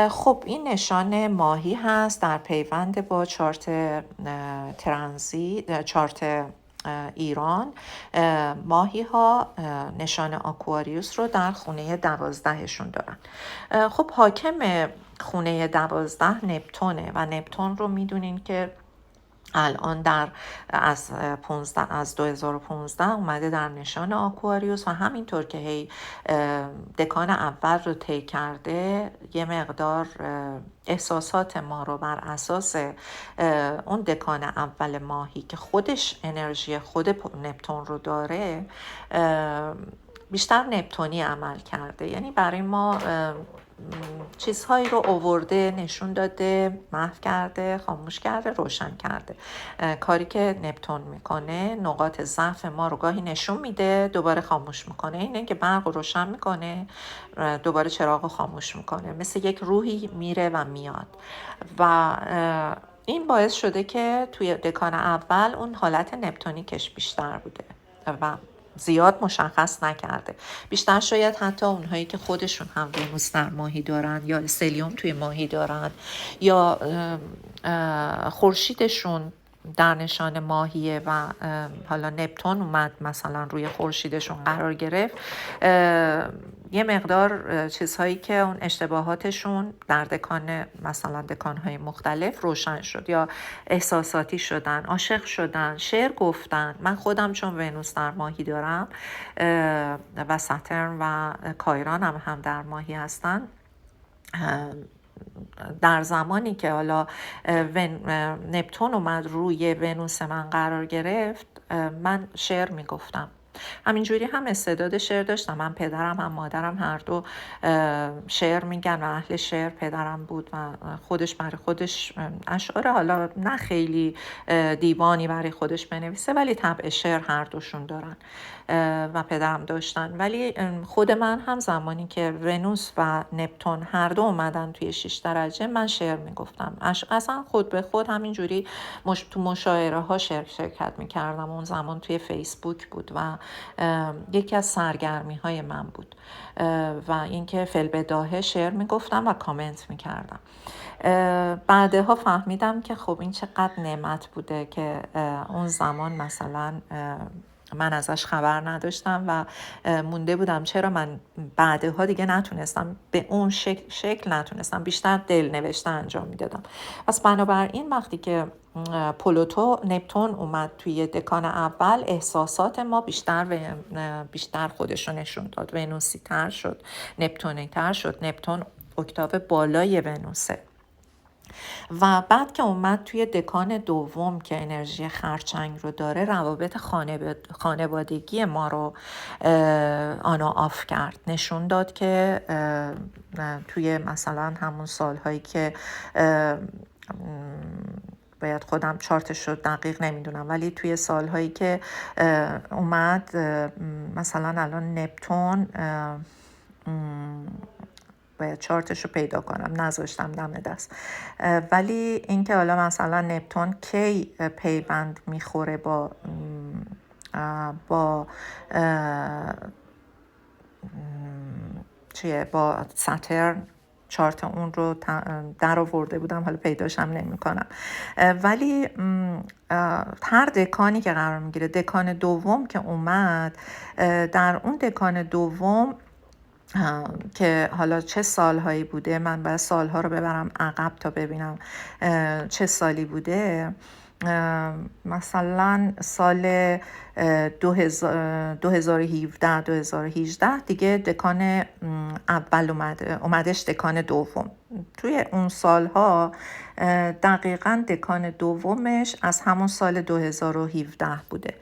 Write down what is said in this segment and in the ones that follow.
خب این نشان ماهی هست در پیوند با چارت چارت ایران. ماهی ها نشان آکواریوس رو در خونه 12شون دارن. خب حاکم خونه 12 نپتونه و نپتون رو میدونین که الان از 2015 اومده در نشان آکواریوس و همینطور که هی دکان اول رو طی کرده یه مقدار احساسات ما رو بر اساس اون دکان اول ماهی که خودش انرژی خود نپتون رو داره بیشتر نپتونی عمل کرده، یعنی برای ما چیزهایی رو آورده، نشون داده، محو کرده، خاموش کرده، روشن کرده. کاری که نپتون میکنه نقاط ضعف ما رو گاهی نشون میده، دوباره خاموش میکنه. اینه که برق رو روشن میکنه، دوباره چراغ رو خاموش میکنه، مثل یک روحی میره و میاد. و این باعث شده که توی دکان اول اون حالت نپتونیکش بیشتر بوده و زیاد مشخص نکرده. بیشتر شاید حتی اونهایی که خودشون هم ونوس در ماهی دارن یا استلیوم توی ماهی دارن یا خورشیدشون در نشان ماهیه و حالا نپتون اومد مثلا روی خورشیدشون قرار گرفت، یه مقدار چیزهایی که اون اشتباهاتشون در مثلا دکانهای مختلف روشن شد یا احساساتی شدن، عاشق شدن، شعر گفتن. من خودم چون ونوس در ماهی دارم و ساترن و کایران هم در ماهی هستن، در زمانی که حالا نپتون اومد روی ونوس من قرار گرفت، من شعر میگفتم. همینجوری هم استعداد شعر داشتم. من پدرم هم مادرم هر دو شعر میگن و اهل شعر پدرم بود و خودش برای خودش اشعار، حالا نه خیلی دیوانی برای خودش بنویسه ولی طبع شعر هر دوشون دارن و پدرم داشتن. ولی خود من هم زمانی که ونوس و نپتون هر دو اومدن توی 6 درجه، من شعر میگفتم. اصلا خود به خود همینجوری تو مشاعره ها شرکت میکردم. اون زمان توی فیسبوک بود و یکی از سرگرمی های من بود و اینکه فی‌البداهه شعر میگفتم و کامنت میکردم. بعدها فهمیدم که خب این چقدر نعمت بوده که اون زمان مثلا من ازش خبر نداشتم و مونده بودم چرا من بعدها دیگه نتونستم به اون شکل نتونستم، بیشتر دل نوشته انجام میدادم. پس بنابراین وقتی که نپتون اومد توی دکان اول، احساسات ما بیشتر خودشو نشون داد، ونوسی تر شد، نپتونی تر شد. نپتون اکتاو بالای ونوسه. و بعد که اومد توی دکان دوم که انرژی خرچنگ رو داره، روابط خانوادگی ما رو آن آف کرد. نشون داد که توی مثلا همون سالهایی که باید خودم چارتش رو دقیق نمیدونم، ولی توی سالهایی که اومد مثلا الان نپتون باید چارتش رو پیدا کنم، نذاشتم دم دست. ولی اینکه حالا مثلا نپتون کی پیوند میخوره با ساترن، چارت اون رو در آورده بودم، حالا پیداشم نمی کنم. ولی هر دکانی که قرار میگیره، دکان دوم که اومد، در اون دکان دوم که حالا چه سالهایی بوده، من باید سالها رو ببرم عقب تا ببینم چه سالی بوده. مثلا سال 2017 دیگه دکان اول اومدش دکان دوم. توی اون سالها دقیقاً دکان دومش از همون سال 2017 بوده.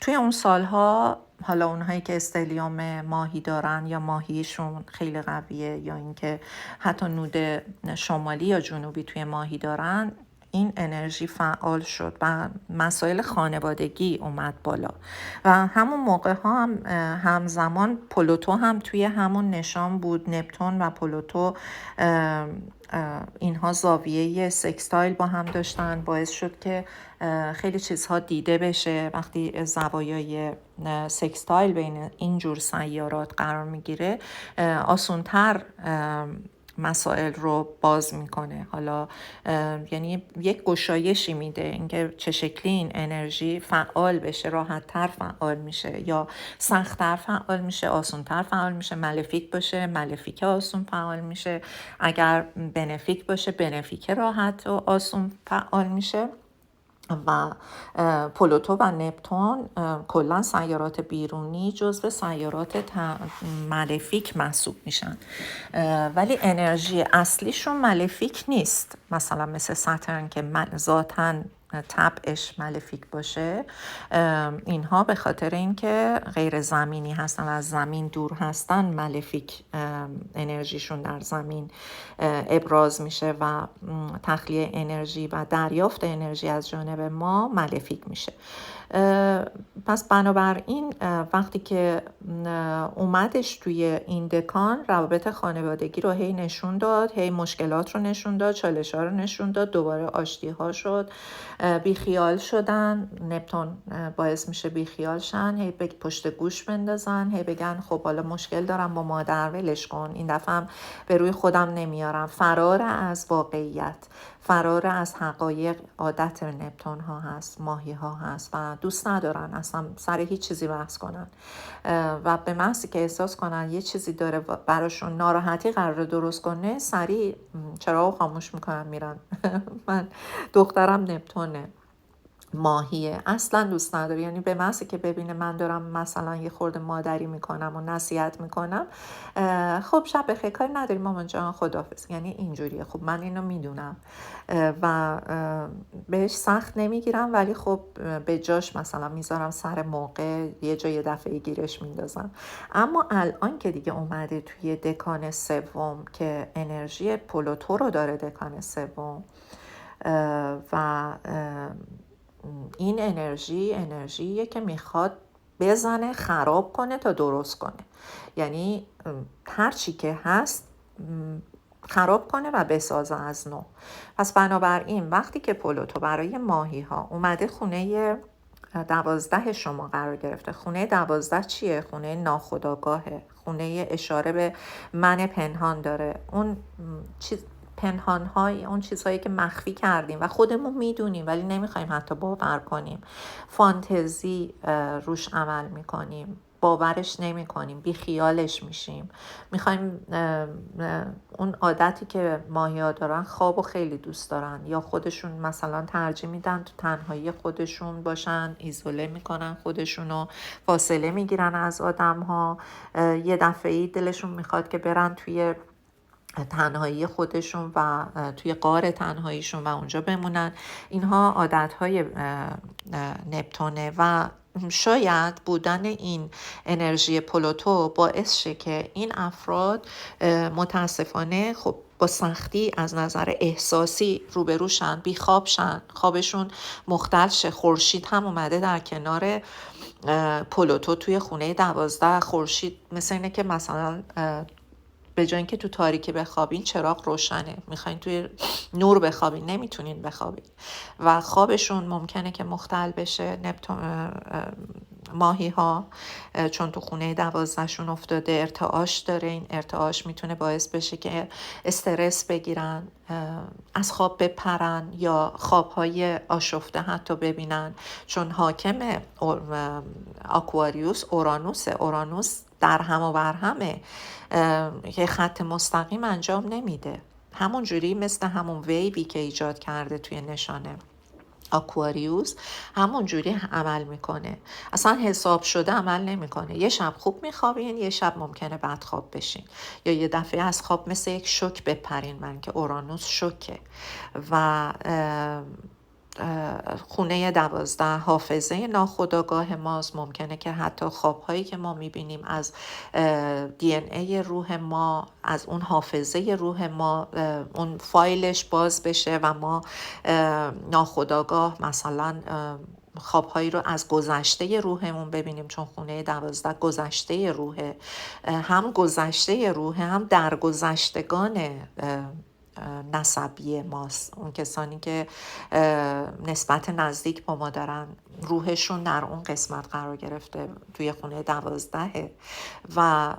توی اون سالها حالا اونهایی که استلیوم ماهی دارن یا ماهیشون خیلی قویه یا اینکه حتی نود شمالی یا جنوبی توی ماهی دارن، این انرژی فعال شد و مسائل خانوادگی اومد بالا و همون موقع ها هم همزمان پلوتو هم توی همون نشان بود. نپتون و پلوتو اینها زاویه سکستایل با هم داشتن، باعث شد که خیلی چیزها دیده بشه. وقتی زوایای سکستایل بین اینجور سیارات قرار میگیره آسونتر مسائل رو باز میکنه. حالا یعنی یک گشایشی میده اینکه چه شکلی این انرژی فعال بشه، راحت تر فعال میشه یا سخت تر فعال میشه، آسون تر فعال میشه. مالفیک باشه مالفیک آسون فعال میشه، اگر بنفیک باشه بنفیک راحت و آسون فعال میشه. و پلوتو و نپتون کلا سیارات بیرونی جزو سیارات مالفیک محسوب میشن، ولی انرژی اصلیشون مالفیک نیست. مثلا مثل ساترن که ذاتاً طبعش مالفیک باشه، اینها به خاطر اینکه غیر زمینی هستن و از زمین دور هستن مالفیک انرژیشون در زمین ابراز میشه و تخلیه انرژی و دریافت انرژی از جانب ما مالفیک میشه. پس بنابراین وقتی که اومدش توی این دکان، روابط خانوادگی رو هی نشون داد، هی مشکلات رو نشون داد، چالش ها رو نشون داد، دوباره آشتی ها شد، بیخیال شدن. نپتون باعث میشه بیخیال شن، هی پشت گوش بندازن، هی بگن خب حالا مشکل دارم با مادر، ولش کن، این دفعه هم به روی خودم نمیارم. فرار از واقعیت، فرار از حقایق عادت نپتون ها هست، ماهی ها هست و دوست ندارن اصلا سر هیچ چیزی بحث کنن و به محضی که احساس کنن یه چیزی داره براشون ناراحتی قرار درست کنه، سریع چراغو خاموش میکنن میرن. من دخترم نپتونه، ماهیه، اصلا دوست نداره. یعنی به محضی که ببینه من دارم مثلا یه خورده مادری میکنم و نصیحت میکنم، خب شب بخیر، کاری نداری مامان جان، خداحافظ. یعنی اینجوریه. خب من اینو میدونم و بهش سخت نمیگیرم، ولی خب به جاش مثلا میذارم سر موقع، یه جای دفعه گیرش میندازم. اما الان که دیگه اومده توی دکان سوم که انرژی پلوتو رو داره دکان سوم و این انرژیه که میخواد بزنه خراب کنه تا درست کنه. یعنی هر چی که هست خراب کنه و بسازه از نو. پس بنابراین وقتی که پلوتو برای ماهی ها اومده خونه 12 شما قرار گرفته، خونه 12 چیه؟ خونه ناخودآگاهه، خونه اشاره به من پنهان داره، اون پنهان‌های، اون چیزهایی که مخفی کردیم و خودمون میدونیم ولی نمیخوایم حتی باور کنیم، فانتزی روش عمل میکنیم، باورش نمی کنیم، بیخیالش میشیم. میخوایم اون عادتی که ماهی‌ها دارن، خوابو خیلی دوست دارن یا خودشون مثلا ترجیح میدن تو تنهایی خودشون باشن، ایزوله میکنن خودشونو، فاصله میگیرن از آدم‌ها. یه دفعه‌ای دلشون میخواد که برن توی تنهایی خودشون و توی غار تنهاییشون و اونجا بمونن. اینها عادتهای نپتونه و شاید بودن این انرژی پلوتو باعث شه که این افراد متاسفانه خب با سختی از نظر احساسی روبروشن، بیخواب شن، خوابشون مختل شه. خورشید هم اومده در کنار پلوتو توی خونه 12. خورشید مثل اینه که مثلا به جای اینکه تو تاریکی بخوابین چراغ روشنه، میخواین توی نور بخوابین، نمیتونین بخوابین و خوابشون ممکنه که مختل بشه. ماهی ها چون تو خونه 12 شون افتاده، ارتعاش داره. این ارتعاش میتونه باعث بشه که استرس بگیرن، از خواب بپرن یا خوابهای آشفته حتی ببینن، چون حاکم آکواریوس اورانوس در هم و بر همه، که خط مستقیم انجام نمیده. همون جوری مثل همون ویوی که ایجاد کرده توی نشانه آکواریوس، همون جوری عمل میکنه، اصلا حساب شده عمل نمیکنه. یه شب خوب میخوابین، یه شب ممکنه بد خواب بشین یا یه دفعه از خواب مثل یک شوک بپرین. من که اورانوس شوکه و خونه 12 حافظه ناخودآگاه ماست. ممکنه که حتی خوابهایی که ما میبینیم از دی ان ای روح ما، از اون حافظه روح ما، اون فایلش باز بشه و ما ناخودآگاه مثلا خوابهایی رو از گذشته روحمون ببینیم، چون خونه 12 گذشته روحه، هم گذشته روحه هم درگذشتگان نسبی ماست. اون کسانی که نسبت نزدیک با ما دارن، روحشون در اون قسمت قرار گرفته توی خونه 12 و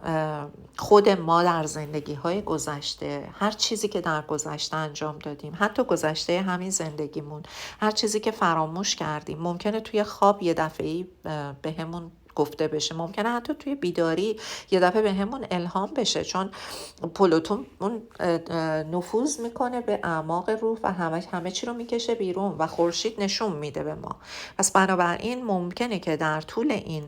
خود ما در زندگی های گذشته، هر چیزی که در گذشته انجام دادیم، حتی گذشته همین زندگیمون، هر چیزی که فراموش کردیم، ممکنه توی خواب یه دفعه‌ای به همون گفته بشه، ممکنه حتی توی بیداری یه دفعه به همون الهام بشه، چون پلوتون اون نفوذ میکنه به اعماق روح و همه چی رو میکشه بیرون و خورشید نشون میده به ما. پس بنابراین ممکنه که در طول این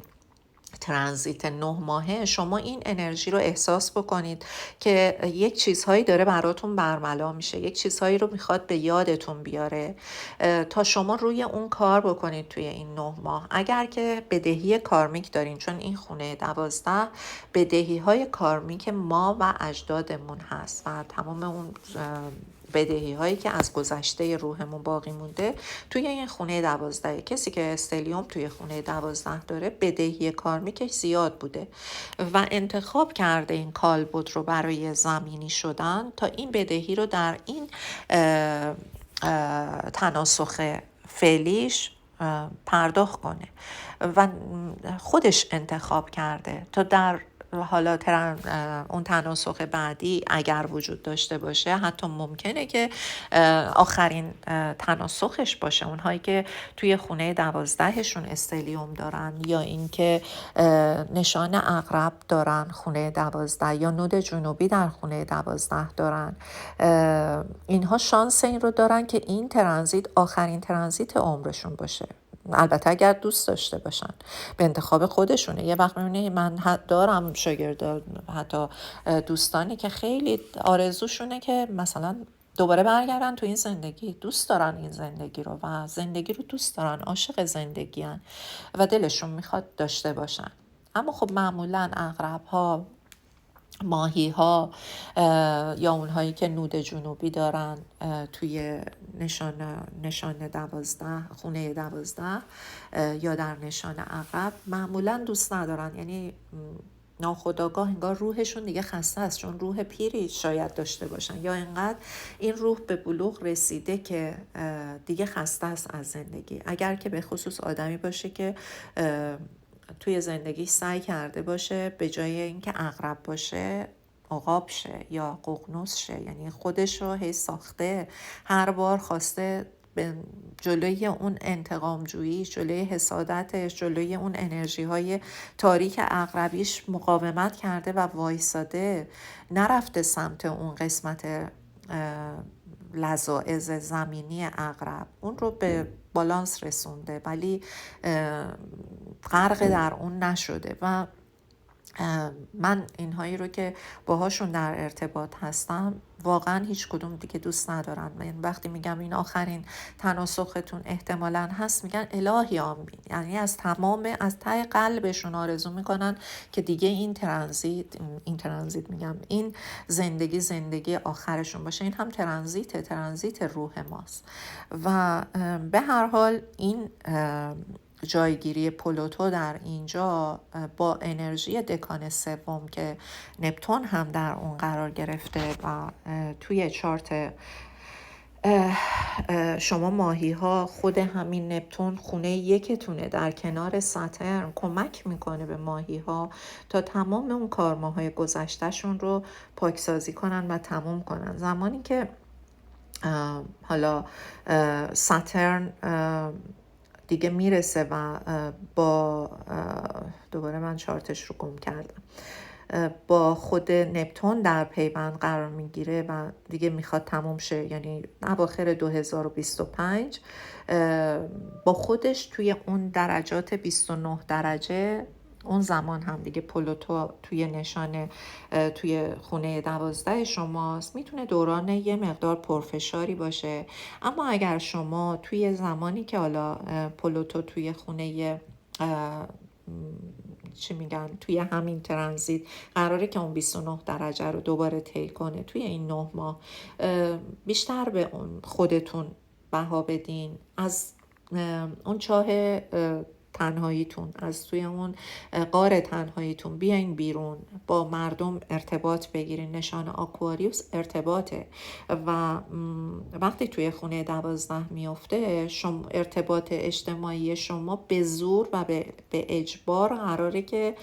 ترانزیت 9 ماهه شما این انرژی رو احساس بکنید که یک چیزهایی داره براتون برملا میشه، یک چیزهایی رو میخواد به یادتون بیاره تا شما روی اون کار بکنید توی این 9 ماه. اگر که بدهی کارمیک دارین، چون این خونه 12 بدهی های کارمیک ما و اجدادمون هست و تمام اون بدهی هایی که از گذشته روحمون باقی مونده توی این خونه 12. کسی که استلیوم توی خونه 12 داره بدهی کارمیکش زیاد بوده و انتخاب کرده این کالبد رو برای زمینی شدن تا این بدهی رو در این تناسخ فعلیش پرداخت کنه و خودش انتخاب کرده تا در حالا اون تناسخ بعدی اگر وجود داشته باشه، حتی ممکنه که آخرین تناسخش باشه، اونهایی که توی خونه 12شون استلیوم دارن یا اینکه نشان عقرب دارن خونه 12 یا نود جنوبی در خونه 12 دارن، اینها شانس این رو دارن که این ترانزیت آخرین ترانزیت عمرشون باشه. البته اگر دوست داشته باشن، به انتخاب خودشونه. یه وقت میبینی من دارم شاگرد، حتی دوستانی که خیلی آرزوشونه که مثلا دوباره برگردن تو این زندگی، دوست دارن این زندگی رو و زندگی رو دوست دارن، عاشق زندگی هن و دلشون میخواد داشته باشن. اما خب معمولا عقرب ها، ماهی ها یا اونهایی که نود جنوبی دارن توی نشان 12 خونه 12 یا در نشان عقرب معمولا دوست ندارن، یعنی ناخودآگاه انگار روحشون دیگه خسته است، چون روح پیری شاید داشته باشن یا انقدر این روح به بلوغ رسیده که دیگه خسته است از زندگی. اگر که به خصوص آدمی باشه که توی زندگی سعی کرده باشه به جای اینکه عقرب باشه عقاب شه یا ققنوس شه، یعنی خودش رو هی ساخته، هر بار خواسته به جلوی اون انتقام جویی، جلوی حسادتش، جلوی اون انرژی های تاریک عقربیش مقاومت کرده و وایساده، نرفته سمت اون قسمت لذاعز زمینی عقرب، اون رو به بالانس رسونده ولی غرق در اون نشده. و من اینهایی رو که باهاشون در ارتباط هستم واقعا هیچ کدوم دیگه دوست ندارن. من وقتی میگم این آخرین تناسختون احتمالاً هست، میگن الهی آمین، یعنی از ته قلبشون آرزو میکنن که دیگه این ترانزیت میگم این زندگی آخرشون باشه. این هم ترانزیت روح ماست و به هر حال این جایگیری پلوتو در اینجا با انرژی دکان سوم که نپتون هم در اون قرار گرفته و توی چارت شما ماهی ها خود همین نپتون خونه یکتونه در کنار ساترن کمک میکنه به ماهی ها تا تمام اون کارماهای گذشتهشون رو پاکسازی کنن و تموم کنن. زمانی که حالا ساترن دیگه میرسه و با دوباره من چارتش رو گم کردم، با خود نپتون در پیوند قرار میگیره و دیگه میخواد تموم شه، یعنی اواخر 2025 با خودش توی اون درجات 29 درجه اون زمان هم دیگه پلوتو توی نشانه توی خونه 12 شماست، میتونه دوران یه مقدار پرفشاری باشه. اما اگر شما توی زمانی که حالا پلوتو توی خونه چی میگن توی همین ترانزیت قراره که اون 29 درجه رو دوباره طی کنه، توی این 9 ماه بیشتر به اون خودتون بها بدین، از اون چاه تنهاییتون، از توی اون غار تنهاییتون بیاین بیرون، با مردم ارتباط بگیرین. نشان آکواریوس ارتباطه و وقتی توی خونه 12 میفته، شما ارتباط اجتماعی شما به زور و به اجبار قراره که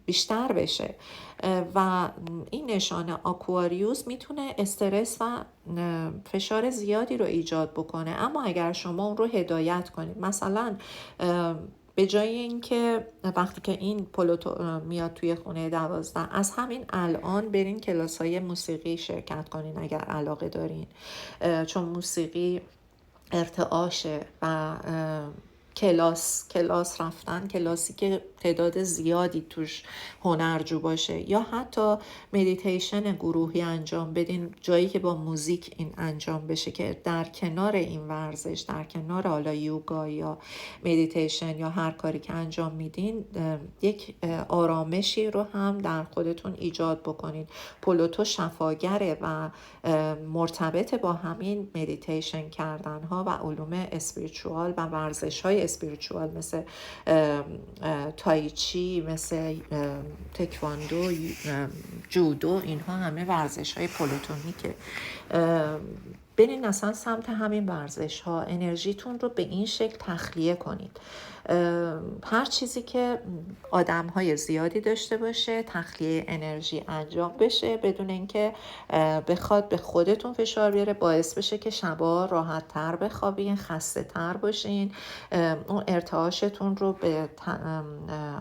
بیشتر بشه و این نشان آکواریوس میتونه استرس و فشار زیادی رو ایجاد بکنه. اما اگر شما اون رو هدایت کنید، مثلا به جای اینکه وقتی که این پلوتو میاد توی خونه 12، از همین الان برین کلاس‌های موسیقی شرکت کنین اگر علاقه دارین، چون موسیقی ارتعاشه و کلاس رفتن، کلاسی که تعداد زیادی توش هنرجو باشه، یا حتی مدیتیشن گروهی انجام بدین جایی که با موزیک این انجام بشه، که در کنار این ورزش، در کنار حالا یوگا یا مدیتیشن یا هر کاری که انجام میدین، یک آرامشی رو هم در خودتون ایجاد بکنید. پلوتو شفاگره و مرتبط با همین مدیتیشن کردن ها و علوم اسپریچوال و ورزش های اسپریچوال مثل تایچی، مثل تکواندو، جودو. اینها همه ورزش های پلوتونیکه. برین اصلا سمت همین ورزش ها، انرژیتون رو به این شکل تخلیه کنید. هر چیزی که آدم های زیادی داشته باشه، تخلیه انرژی انجام بشه بدون اینکه بخواد به خودتون فشار بیاره، باعث بشه که شبا راحت تر بخوابین، خسته تر باشین، اون ارتعاشتون رو به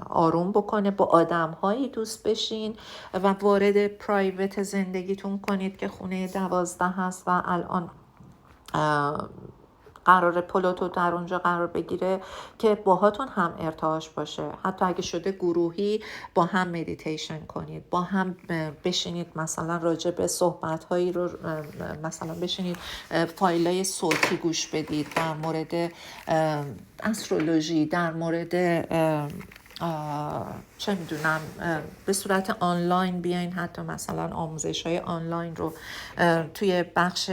آروم بکنه، با آدم هایی دوست بشین و وارد پرایوت زندگیتون کنید که خونه 12 هست و الان قرار پلوتو در اونجا قرار بگیره که باهاتون هم ارتعاش باشه. حتی اگه شده گروهی با هم مدیتیشن کنید، با هم بشینید، مثلا راجع به صحبت هایی رو مثلا بشینید فایلای صوتی گوش بدید در مورد استرولوژی، در مورد چه میدونم به صورت آنلاین بیاین، حتی مثلا آموزش های آنلاین رو توی بخش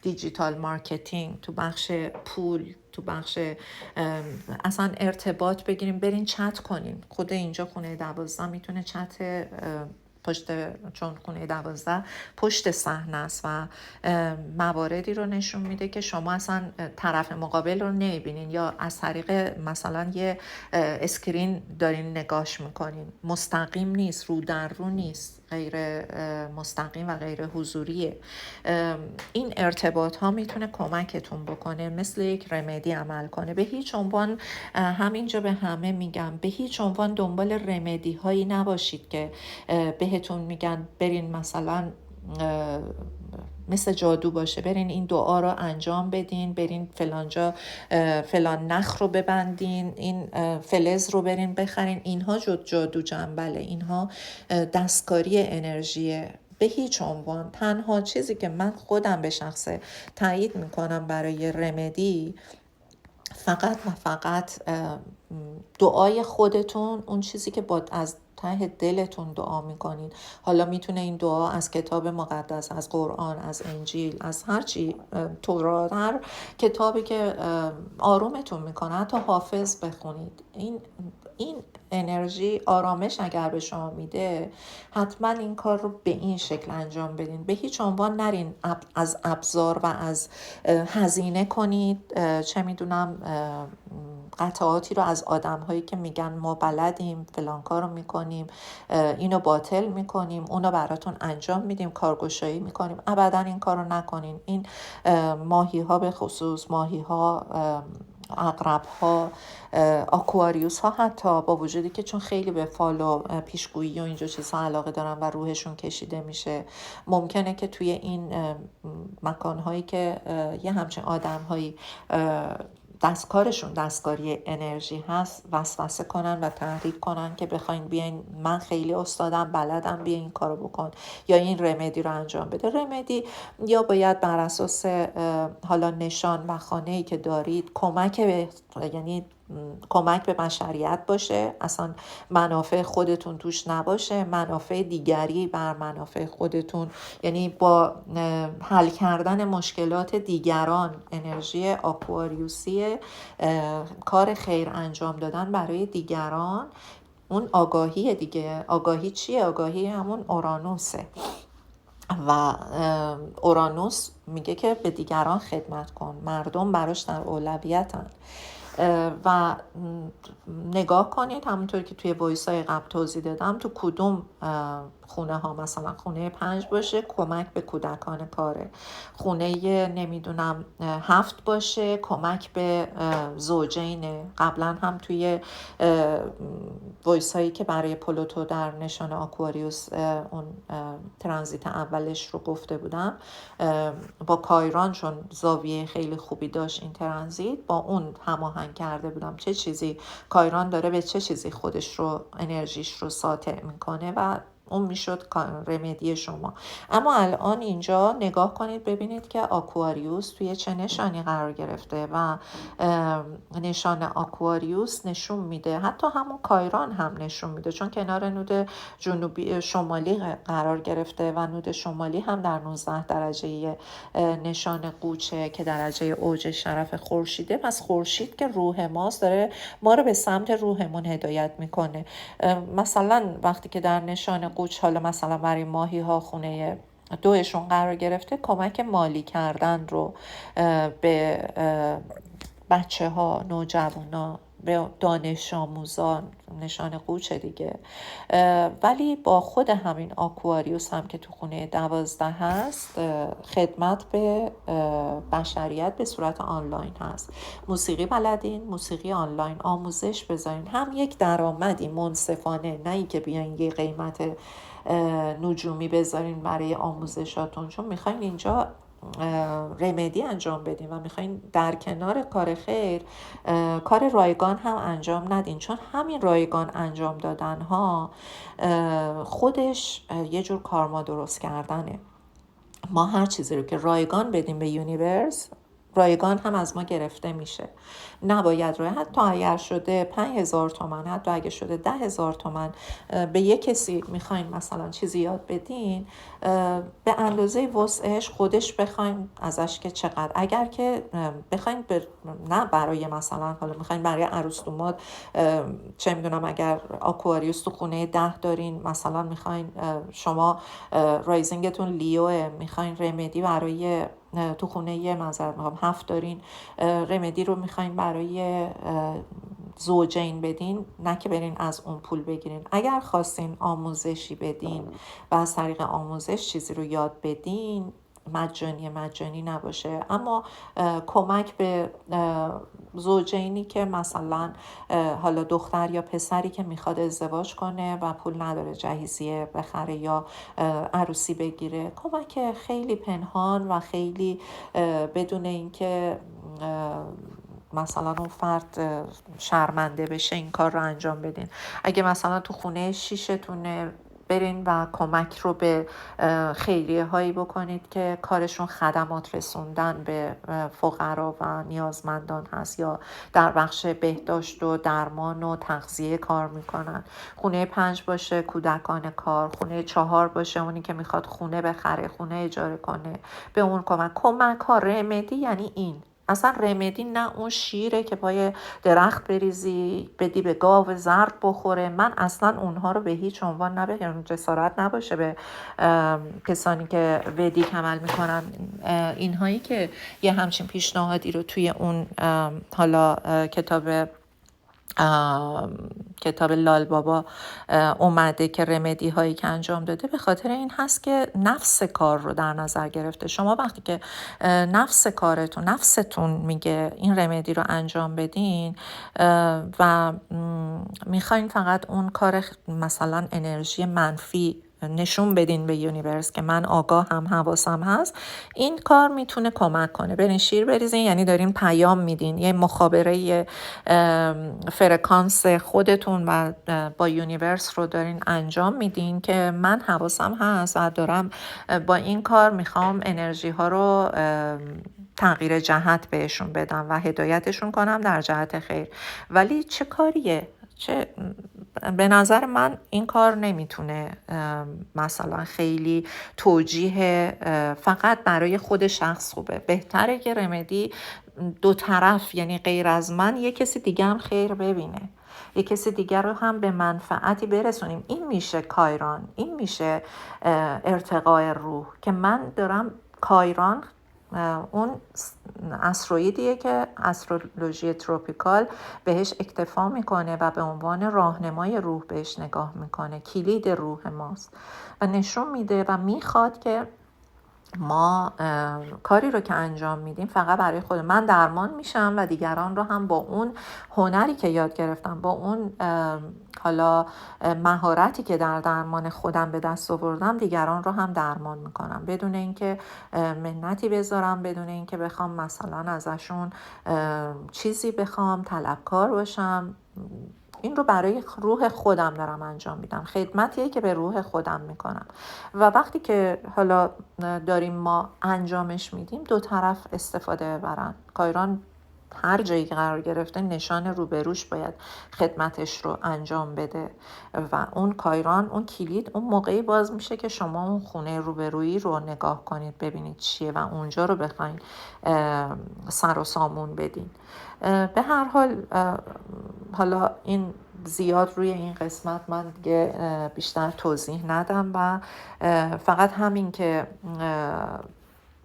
دیجیتال مارکتینگ، تو بخش پول، تو بخش اصلا ارتباط بگیریم، برین چت کنین. خود اینجا خونه 12 میتونه چت پشت، چون خونه 12 پشت صحنه است و مواردی رو نشون میده که شما اصلا طرف مقابل رو نمیبینین، یا از طریق مثلا یه اسکرین دارین نگاش میکنین، مستقیم نیست، رو در رو نیست، غیر مستقیم و غیر حضوریه. این ارتباط ها میتونه کمکتون بکنه، مثل یک رمدی عمل کنه. به هیچ عنوان، همینجا به همه میگم، به هیچ عنوان دنبال رمدی هایی نباشید که بهتون میگن برین مثلا مثل جادو باشه، برین این دعا رو انجام بدین، برین فلانجا فلان نخ رو ببندین، این فلز رو برین بخرین. اینها جادو جنبله، اینها دستکاری انرژیه. به هیچ عنوان. تنها چیزی که من خودم به شخصه تایید میکنم برای رمدی، فقط و فقط دعای خودتون، اون چیزی که با از ته دلتون دعا میکنید. حالا میتونه این دعا از کتاب مقدس، از قرآن، از انجیل، از هر چی، تورات، هر کتابی که آرومتون میکنه، حتی حافظ بخونید. این انرژی آرامش اگر به شما میده، حتما این کار رو به این شکل انجام بدین. به هیچ عنوان نرین از ابزار و از هزینه کنید، چه میدونم قطعاتی رو از آدم هایی که میگن ما بلدیم فلان کار رو میکنیم، اینو باطل میکنیم، اونو براتون انجام میدیم، کارگشایی میکنیم. ابدا این کار رو نکنین. این ماهی ها، به خصوص ماهی ها، عقرب ها، آکواریوس ها، حتی با وجودی که چون خیلی به فال و پیشگویی و اینجا چیزها علاقه دارن و روحشون کشیده میشه، ممکنه که توی این مکان هایی که یه همچین آدم هایی دستکارشون دستکاری انرژی هست وسوسه کنن و تحریک کنن که بخواین بیاین من خیلی استادم بلدم بیا این کارو بکن یا این رمدی رو انجام بده. رمدی یا باید بر اساس حالا نشان و خانه‌ای که دارید یعنی کمک به بشریت باشه، اصلا منافع خودتون توش نباشه، منافع دیگری بر منافع خودتون، یعنی با حل کردن مشکلات دیگران. انرژی آکواریوسی کار خیر انجام دادن برای دیگران، اون آگاهی دیگه. آگاهی چیه؟ آگاهی همون اورانوسه و اورانوس میگه که به دیگران خدمت کن، مردم براش در اولویتن. و نگاه کنید همونطور که توی وایس های قبل توضیح دادم تو کدوم خونه ها، مثلا خونه 5 باشه کمک به کودکان کاره، خونه نمیدونم 7 باشه کمک به زوجینه. قبلا هم توی وایس هایی که برای پلوتو در نشان آکواریوس اون ترانزیت اولش رو گفته بودم، با کایران چون زاویه خیلی خوبی داشت این ترانزیت، با اون هماهنگ کرده بودم چه چیزی کایران داره به چه چیزی خودش رو انرژیش رو ساطع میکنه و اون میشد رمدی شما. اما الان اینجا نگاه کنید ببینید که آکواریوس توی چه نشانی قرار گرفته و نشان آکواریوس نشون میده، حتی همون کایران هم نشون میده چون کنار نود جنوبی شمالی قرار گرفته و نود شمالی هم در 19 درجه نشان قوچه که درجه اوج شرف خورشیده. پس خورشید که روح ماست داره ما رو به سمت روحمون هدایت میکنه. مثلا وقتی که در نشان قوچ، حالا مثلا برای ماهی ها خونه 2شون قرار گرفته، کمک مالی کردن رو به بچه ها، نوجوانا، به دانش آموزان، نشان قوچه دیگه. ولی با خود همین آکواریوس هم که تو خونه 12 هست، خدمت به بشریت به صورت آنلاین هست. موسیقی بلدین، موسیقی آنلاین آموزش بذارین، هم یک درآمدی منصفانه، نه اینکه بیاین یه قیمت نجومی بذارین برای آموزشاتون، چون میخواین اینجا رمدی انجام بدین و میخواین در کنار کار خیر کار رایگان هم انجام ندین، چون همین رایگان انجام دادن ها خودش یه جور کارما درست کردنه. ما هر چیزی رو که رایگان بدیم به یونیورس، رایگان هم از ما گرفته میشه. نباید حتی اگر شده 5,000 تومن، حتی اگر شده 10,000 تومن به یک کسی میخواین مثلا چیزی یاد بدین، به اندازه وسعش خودش بخواین ازش که چقدر، اگر که بخواین نه برای مثلا حالا میخواین برای عروس دوماد، چه میدونم اگر آکواریوس تو خونه 10 دارین، مثلا میخواین شما رایزینگتون لیوه، میخواین رمدی برای تو خونه 7 دارین، رمدی رو میخواین برای زوجین بدین، نه که برین از اون پول بگیرین. اگر خواستین آموزشی بدین و از طریق آموزش چیزی رو یاد بدین، مجانی نباشه، اما کمک به زوجینی که مثلا حالا دختر یا پسری که میخواد ازدواج کنه و پول نداره جهیزیه بخره یا عروسی بگیره، کمک خیلی پنهان و خیلی بدون اینکه مثلا اون فرد شرمنده بشه این کار رو انجام بدین. اگه مثلا تو خونه 6تونه برین و کمک رو به خیریه هایی بکنید که کارشون خدمات رسوندن به فقرا و نیازمندان هست یا در بخش بهداشت و درمان و تغذیه کار میکنن. خونه 5 باشه کودکان کار، خونه 4 باشه اونی که میخواد خونه بخره، خونه اجاره کنه، به اون کمک ها. رمدی یعنی این، اصلا رمدی نه اون شیره که پای درخت بریزی بدی به گاو زرد بخوره. من اصلا اونها رو به هیچ عنوان نبگم، جسارت نباشه به کسانی که ودیک عمل میکنن، اینهایی که یه همچین پیشنهادی رو توی اون حالا کتاب لال بابا اومده که رمدی هایی که انجام داده، به خاطر این هست که نفس کار رو در نظر گرفته. شما وقتی که نفستون میگه این رمدی رو انجام بدین و میخواین فقط اون کار مثلا انرژی منفی نشون بدین به یونیورس که من آگاه هم حواسم هست، این کار میتونه کمک کنه. برین شیر بریزین، یعنی دارین پیام میدین، یه مخابره فرکانس خودتون و با یونیورس رو دارین انجام میدین که من حواسم هست و دارم با این کار میخوام انرژی ها رو تغییر جهت بهشون بدم و هدایتشون کنم در جهت خیر. ولی چه کاریه؟ به نظر من این کار نمیتونه مثلا خیلی توجیه فقط برای خود شخص خوبه. بهتره که رمدی دو طرف، یعنی غیر از من یه کسی دیگه هم خیر ببینه، یه کسی دیگر رو هم به منفعتی برسونیم. این میشه کایران، این میشه ارتقاء روح که من دارم. کایران اون استروئیدیه که استرولوژی تروپیکال بهش اکتفا میکنه و به عنوان راهنمای روح بهش نگاه میکنه، کلید روح ماست و نشون میده و میخواد که ما کاری رو که انجام میدیم فقط برای خود من درمان میشم و دیگران رو هم با اون هنری که یاد گرفتم، با اون حالا مهارتی که در درمان خودم به دست آوردم، دیگران رو هم درمان میکنم بدون اینکه منتی بذارم، بدون اینکه بخوام مثلا ازشون چیزی بخوام، طلبکار باشم. این رو برای روح خودم دارم انجام میدم، خدمتیه که به روح خودم میکنم. و وقتی که حالا داریم ما انجامش میدیم، دو طرف استفاده ببرن. کایران هر جایی که قرار گرفته نشان روبروش باید خدمتش رو انجام بده و اون کایران، اون کلید اون موقعی باز میشه که شما اون خونه روبرویی رو نگاه کنید ببینید چیه و اونجا رو بخواین سر و سامون بدین. به هر حال حالا این زیاد روی این قسمت من دیگه بیشتر توضیح ندم و فقط همین که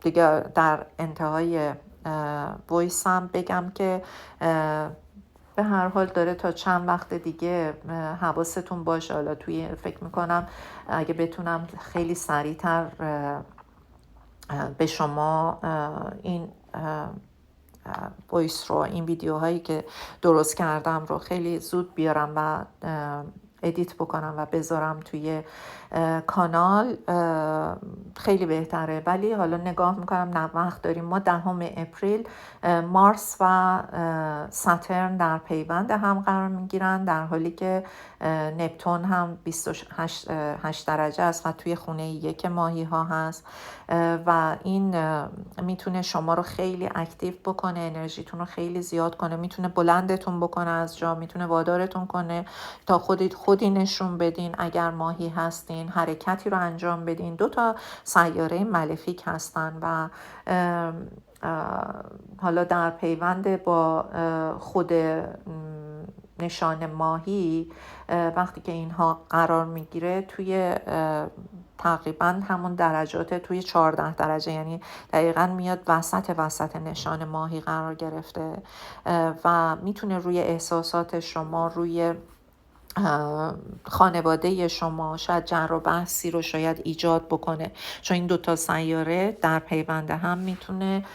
دیگه در انتهای وایسم بگم که به هر حال داره تا چند وقت دیگه حواستون باشه. حالا توی فکر میکنم اگه بتونم خیلی سریعتر به شما این وایس رو، این ویدیوهایی که درست کردم رو خیلی زود بیارم و ادیت بکنم و بذارم توی کانال خیلی بهتره. ولی حالا نگاه میکنم نه وقت داریم. ما 10 اپریل مارس و ساترن در پیوند هم قرار میگیرن، در حالی که نپتون هم 28 درجه است و توی خونه 1 ماهی ها هست و این میتونه شما رو خیلی اکتیو بکنه، انرژیتون رو خیلی زیاد کنه، میتونه بلندتون بکنه از جا، میتونه وادارتون کنه تا خودی نشون بدین. اگر ماهی هستین حرکتی رو انجام بدین. 2 سیاره مالفیک هستن و حالا در پیوند با خود نشان ماهی وقتی که اینها قرار میگیره توی تقریبا همون درجات توی 14 درجه، یعنی دقیقا میاد وسط نشان ماهی قرار گرفته و میتونه روی احساسات شما، روی خانواده شما شاید جر و بحثی رو شاید ایجاد بکنه، چون این 2 سیاره در پیوند هم میتونه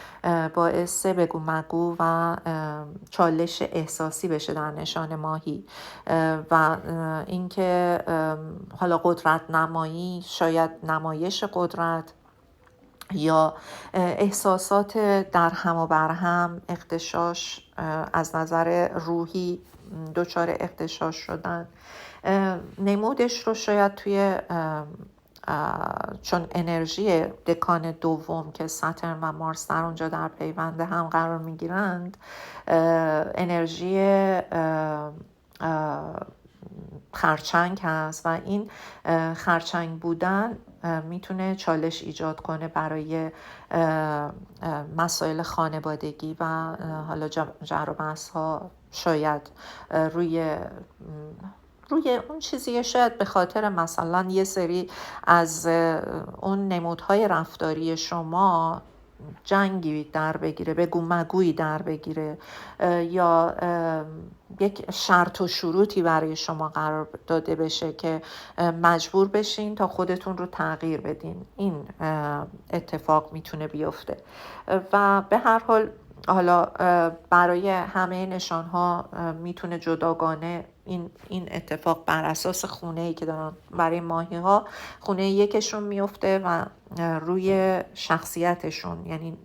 باعث بگو مگو و چالش احساسی بشه در نشان ماهی و اینکه حالا قدرت نمایی، شاید نمایش قدرت یا احساسات در هم و بر هم، اغتشاش از نظر روحی دچار اغتشاش شدن. نمودش رو شاید توی چون انرژی دکان دوم که ساترن و مارس در اونجا در پیوند هم قرار میگیرند، انرژی خرچنگ هست و این خرچنگ بودن میتونه چالش ایجاد کنه برای مسائل خانوادگی و حالا جر و بحث ها، شاید روی اون چیزیه، شاید به خاطر مثلا یه سری از اون نمودهای رفتاری شما جنگی در بگیره، بگو مگویی در بگیره یا یک شرط و شروطی برای شما قرار داده بشه که مجبور بشین تا خودتون رو تغییر بدین. این اتفاق میتونه بیفته و به هر حال حالا برای همه نشان ها میتونه جداگانه این اتفاق بر اساس خونه ای که دارن برای ماهی ها خونه یکشون میفته و روی شخصیتشون، یعنی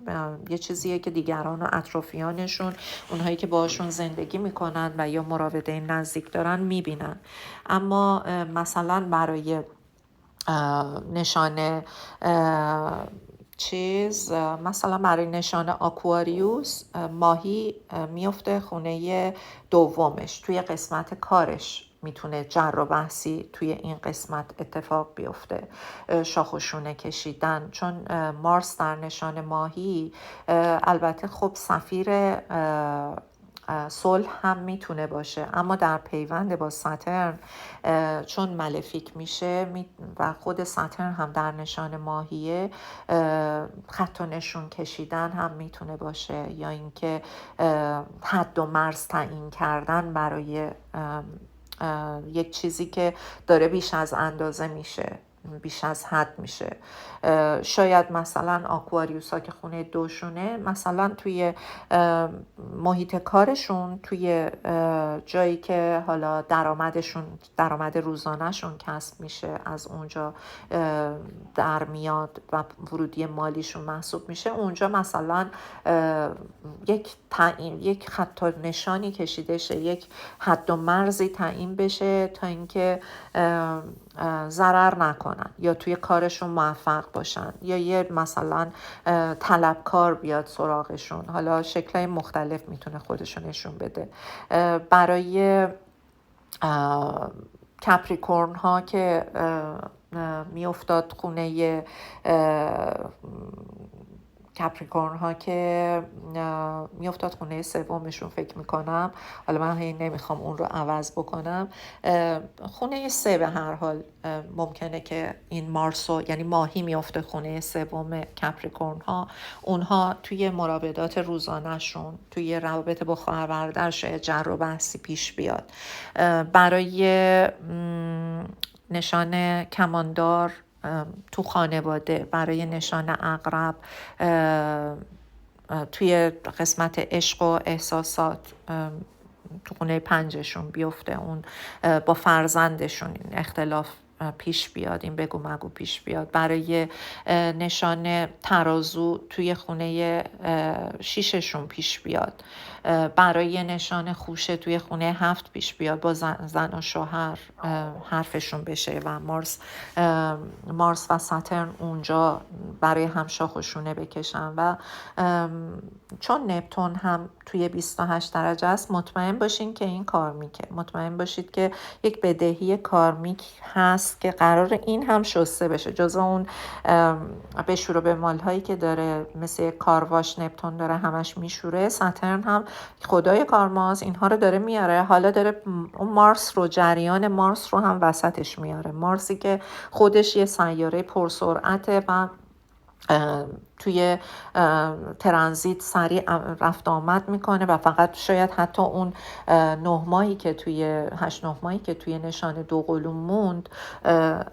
یه چیزیه که دیگران و اطرافیانشون، اونهایی که باشون زندگی میکنن و یا مراوده نزدیک دارن میبینن. اما مثلا برای نشانه مثلا برای نشانه آکواریوس ماهی میفته خونه دومش، توی قسمت کارش میتونه جر و بحثی توی این قسمت اتفاق بیفته، شاخ و شونه کشیدن. چون مارس در نشان ماهی البته خب سفیر صلح هم میتونه باشه، اما در پیوند با ساترن چون ملفیک میشه و خود ساترن هم در نشان ماهیه، خط و نشون کشیدن هم میتونه باشه، یا اینکه حد و مرز تعیین کردن برای یک چیزی که داره بیش از اندازه میشه، بیش از حد میشه. شاید مثلا آکواریوس ها که خونه دوشونه، مثلا توی محیط کارشون، توی جایی که حالا درآمد روزانهشون کسب میشه، از اونجا در میاد و ورودی مالیشون محسوب میشه، اونجا مثلا یک خط و نشانی کشیده شه، یک حد و مرزی تعیین بشه تا اینکه ضرر نکنن یا توی کارشون موفق باشن، یا یه مثلا طلبکار بیاد سراغشون. حالا شکل‌های مختلف میتونه خودشو نشون بده. برای کپریکورن ها که میافتاد خونه کپریکورن ها که میافتاد خونه سومشون، فکر میکنم، حالا من نمیخوام اون رو عوض بکنم، خونه 3 به هر حال ممکنه که این مارسو، یعنی ماهی میافته خونه سوم کپریکورن ها. اونها توی مراودات روزانهشون، توی روابط با خواهر برادر شاید جر و بحثی پیش بیاد. برای نشان کماندار تو خانواده، برای نشان عقرب توی قسمت عشق و احساسات تو خونه 5شون بیفته، اون با فرزندشون این اختلاف پیش بیاد، این بگو مگو پیش بیاد. برای نشان ترازو توی خونه 6شون پیش بیاد. برای نشان خوشه توی خونه 7 پیش بیاد، با زن و شوهر حرفشون بشه و مارس و ساترن اونجا برای هم شاخ و شونه بکشن. و چون نپتون هم توی 28 درجه است، مطمئن باشین که این کارمیکه، مطمئن باشید که یک بدهی کارمیک هست که قرار این هم شسته بشه. جزو اون بشور و بمال هایی که داره، مثل کارواش نپتون داره همش میشوره، ساترن هم خدای کارماز اینها رو داره میاره. حالا داره اون مارس رو، جریان مارس رو هم وسطش میاره، مارسی که خودش یه سیاره پرسرعته و توی ترانزیت سریع رفت آمد میکنه و فقط شاید حتی اون 9 ماهی که توی 8-9 ماهی که توی نشان دوقلو موند،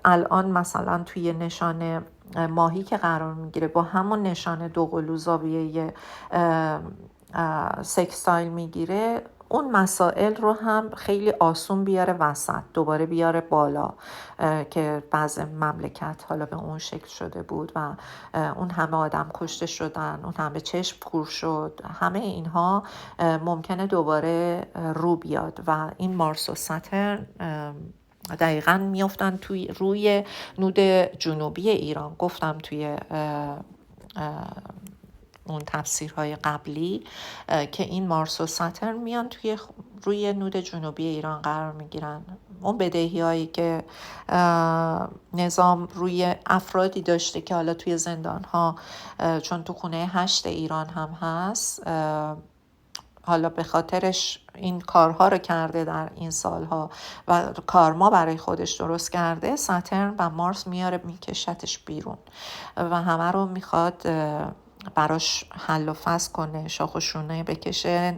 الان مثلا توی نشان ماهی که قرار میگیره با همون نشان دوقلو زاویه سکستایل میگیره، اون مسائل رو هم خیلی آسون بیاره وسط، دوباره بیاره بالا، که بعض مملکت حالا به اون شکل شده بود و اون همه آدم کشته شدن، اون همه چشم کور شد، همه اینها ممکنه دوباره رو بیاد. و این مارس و ساترن دقیقاً میافتن روی نود جنوبی ایران. گفتم توی اون تفسیرهای قبلی که این مارس و ساترن میان روی نود جنوبی ایران قرار میگیرن. اون بدهی هایی که نظام روی افرادی داشته که حالا توی زندان ها، چون تو خونه 8 ایران هم هست، حالا به خاطرش این کارها رو کرده در این سالها و کارما برای خودش درست کرده، ساترن و مارس میاره میکشتش بیرون و همه رو میخواد براش حل و فصل کنه، شاخ و شونه بکشه،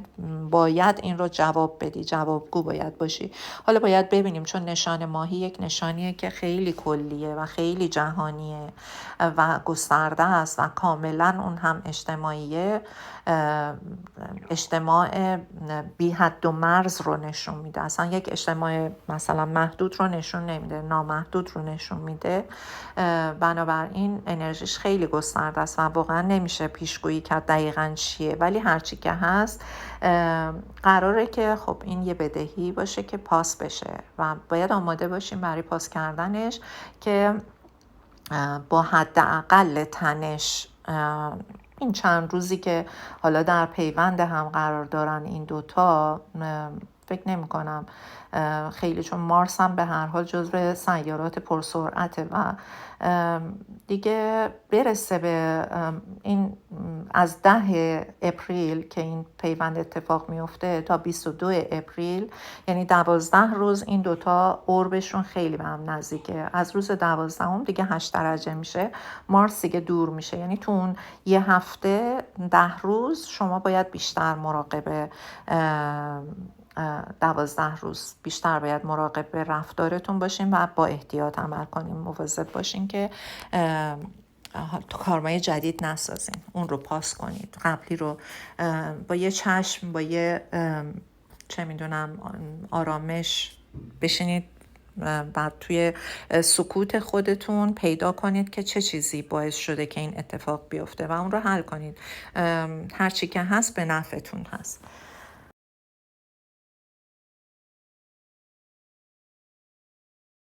باید این رو جواب بدی، جوابگو باید باشی. حالا باید ببینیم، چون نشان ماهی یک نشانیه که خیلی کلیه و خیلی جهانیه و گسترده است و کاملا اون هم اجتماعیه، اجتماع بی حد و مرز رو نشون میده. اصلا یک اجتماع مثلا محدود رو نشون نمیده، نامحدود رو نشون میده. بنابراین انرژیش خیلی گسترده است و واقعا نمیشه پیشگویی کرد دقیقا چیه، ولی هرچی که هست قراره که خب این یه بدهی باشه که پاس بشه و باید آماده باشیم برای پاس کردنش، که با حداقل تنش این چند روزی که حالا در پیوند هم قرار دارن این دوتا، فکر نمی کنم خیلی، چون مارس هم به هر حال جزو سیارات پرسرعته و دیگه برسه به این از 10 اپریل که این پیوند اتفاق میفته تا 22 اپریل، یعنی 12 روز این دوتا قربشون خیلی به هم نزدیکه. از روز 12 دیگه 8 درجه میشه، مارس دیگه دور میشه. یعنی تو اون یه هفته 10 روز شما باید بیشتر مراقب 12 روز بیشتر باید مراقب رفتارتون باشین و با احتیاط عمل کنین، مواظب باشین که کارمای جدید نسازین، اون رو پاس کنید، قبلی رو با یه چشم، با یه چه میدونم آرامش بشینید، بعد توی سکوت خودتون پیدا کنید که چه چیزی باعث شده که این اتفاق بیفته و اون رو حل کنید. هرچی که هست به نفعتون هست.